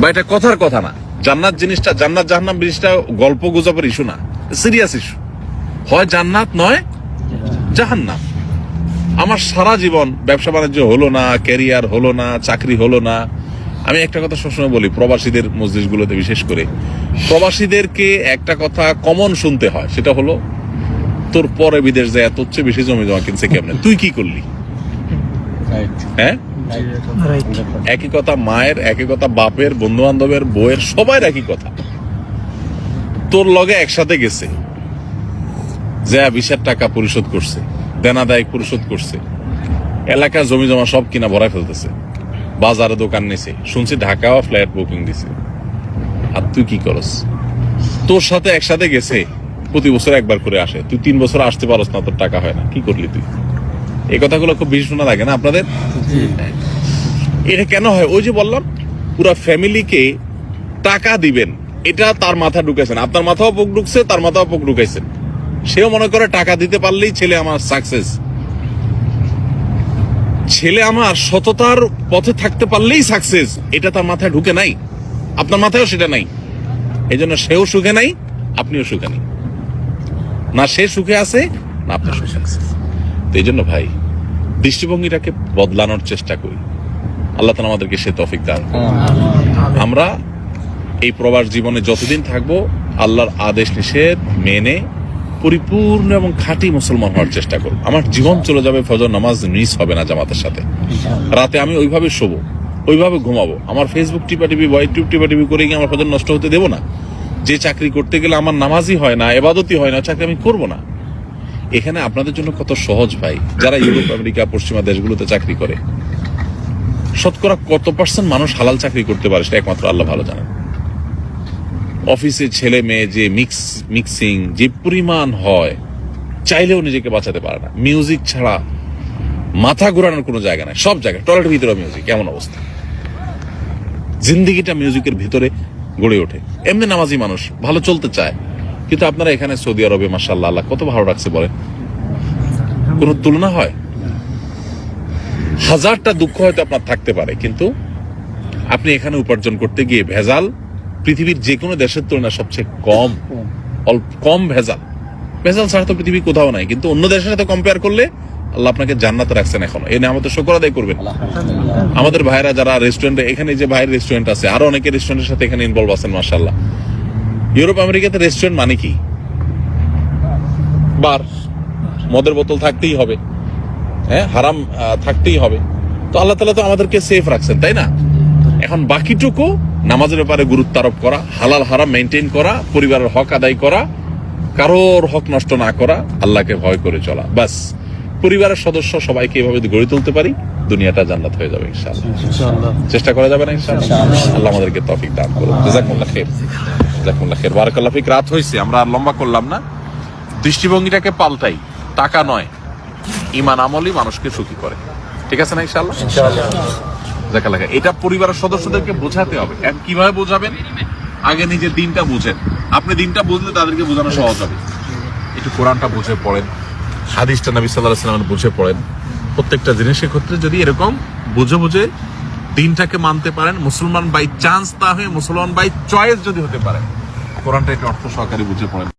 বা এটা কথার কথা না। জান্নাত জিনিসটা, জান্নাত জাহান্নাম জিনিসটা গল্প গুজবের ইস্যু না, সিরিয়াস ইস্যু। হয় জান্নাত নয় জাহান্নাম। আমার সারা জীবন ব্যবসা বাণিজ্য হলো না, ক্যারিয়ার হলো না, চাকরি হলো না। আমি একটা কথা সবসময় বলি, প্রবাসীদের মজলিসগুলোতে বিশেষ করে প্রবাসীদেরকে একটা কথা কমন শুনতে হয়, সেটা হলো তোর পরে বিদেশ যায় এত হচ্ছে বেশি জমি জমা কিনছে কেমনে, তুই কি করলি? হ্যাঁ, একই কথা মায়ের, একই কথা বাপের, বন্ধু বান্ধবের, বউয়ের, সবার একই কথা। তোর লগে একসাথে গেছে, যা 20,000 টাকা পরিশোধ করছে, দেনা দায় পরিশোধ করছে, এলাকা জমি জমা সব কিনা ভরাই ফেলতেছে, বাজারে দোকান নিছে, শুনছি ঢাকাও ফ্ল্যাট বুকিং দিছে। আর তুই কি করস? তোর সাথে একসাথে গেছে, প্রতি বছর একবার করে আসে, তুই 3 বছর আসতে পারস না, তোর টাকা হয় না, কি করলি তুই? এই কথাগুলো খুব বেশি শোনা লাগে না আপনাদের? এটা কেন হয়? ওই যে বললাম, পুরো ফ্যামিলিকে টাকা দিবেন, এটা তার মাথা ঢুকাইছেন, আপনার মাথাও পোক ঢুকছে, তার মাথাও পোক ঢুকাইছেন। সেও মনে করে টাকা দিতে পারলেই ছেলে আমার সাকসেস, ছেলে আমার সততার পথে থাকতে পারলেই সাকসেস, এটা তার মাথায় ঢুকে নাই, আপনার মাথায়ও সেটা নাই। এই জন্য সেও সুখে নাই, আপনিও সুখে নেই, না সে সুখে আছে না আপনার সুখে আছে। তো এই জন্য ভাই, দৃষ্টিভঙ্গিটাকে বদলানোর চেষ্টা করি, আল্লাহ তাআলা আমাদেরকে সে তৌফিক দান করুন। আমরা এই প্রবাস জীবনে যতদিন থাকবো, আল্লাহর আদেশ নিষেধ মেনে পরিপূর্ণ এবং খাঁটি মুসলমান হওয়ার চেষ্টা করব। আমার জীবন চলে যাবে, ফজর নামাজ মিস হবে না জামাতের সাথে, রাতে আমি ওইভাবে শোবো, ওইভাবে ঘুমাবো, আমার ফেসবুক টিপাটিপি বা ইউটিউব টিপাটিপি করে গিয়ে আমার ফজর নষ্ট হতে দেবো না। যে চাকরি করতে গেলে আমার নামাজই হয় না, ইবাদতই হয় না, চাকরি আমি করবো না। এখানে আপনাদের জন্য কত সহজ ভাই, যারা ইউরোপ, আমেরিকা, পশ্চিমা দেশগুলোতে চাকরি করে, শতকরা কত % মানুষ হালাল চাকরি করতে পারে সেটা একমাত্র আল্লাহ ভালো জানেন। অফিসে ছেলে মেয়ে যে মিক্সিং যে পরিমাণ হয়, চাইলেও নিজেকে বাঁচাতে পারে না। মিউজিক ছাড়া মাথা ঘোরানোর কোনো জায়গা নাই, সব জায়গায় টয়লেটের ভিতরে মিউজিক, এমন অবস্থা। জিন্দিগিটা মিউজিকের ভিতরে গড়ে ওঠে। এমনি নামাজি মানুষ ভালো চলতে চায়, কিন্তু আপনারা এখানে সৌদি আরবে মাশাআল্লাহ আল্লাহ কত ভালো রাখছে বলেন, কোনো তুলনা হয়? 1000টা দুঃখ হয়তো আপনার থাকতে পারে, কিন্তু আপনি এখানে উপার্জন করতে গিয়ে ভেজাল পৃথিবীর যে কোনো দেশের তুলনায় সবচেয়ে কম ভেজাল। ভেজাল ছাড়া তো পৃথিবীর কোথাও নাই, কিন্তু অন্য দেশের সাথে কম্পেয়ার করলে আল্লাহ আপনাকে জান্নাতে রাখছেন এখনো। এই নিয়ে আমাদের শুকর আদায় করবেন। আমাদের ভাইরা যারা রেস্টুরেন্টে, এখানে যে ভাইয়ের রেস্টুরেন্ট আছে, আরো অনেকে রেস্টুরেন্টের সাথে এখানে ইনভলভ আছেন মাশাআল্লাহ। ইউরোপ আমেরিকাতে রেস্টুরেন্ট মানে কি? বার, মদের বোতল থাকতেই হবে, হ্যাঁ, হারাম থাকতেই হবে। তো আল্লাহ তাআলা তো আমাদেরকে সেফ রাখছেন, তাই না? এখন বাকিটুকু নামাজের ব্যাপারে গুরুত্ব আরোপ করা, হালাল হারাম মেনটেন করা, পরিবারের হক আদায় করা, কারোর হক নষ্ট না করা, আল্লাহকে ভয় করে চলা, বাস। পরিবারের সদস্য সবাইকে এভাবে গড়ে তুলতে পারি, দুনিয়াটা জান্নাত হয়ে যাবে ইনশাআল্লাহ। চেষ্টা করা যাবে না ইনশাআল্লাহ? আল্লাহ আমাদেরকে তৌফিক দান করুন। জাযাকুমুল্লাহ খাইর, জাযাকুমুল্লাহ খাইর, বারাকাল্লাহু ফিক। রাত হইছে, আমরা আর লম্বা করলাম না। দৃষ্টিভঙ্গিটাকে পাল্টাই, টাকা নয়, ঈমান আমলই মানুষকে সুখী করে। ঠিক আছে না ইনশাআল্লাহ? জাযাকাল্লাহ। এটা পরিবারের সদস্যদেরকে বোঝাতে হবে। কিভাবে বোঝাবেন? আগে নিজের দিনটা বুঝেন। আপনি দিনটা বুঝলে তাদেরকে বোঝানো সহজ হবে। একটু কোরআনটা বুঝে পড়েন, হাদিসটা নবী সাল্লাল্লাহু আলাইহি ওয়াসাল্লাম বুঝে পড়েন। প্রত্যেকটা জিনিসের ক্ষেত্রে যদি এরকম বুঝে দিনটাকে মানতে পারেন, মুসলমান বাই চান্স না হয়ে মুসলমান বাই চয়েস যদি হতে পারেন, কোরআনটা একটু অর্থ সহকারে বুঝে পড়েন।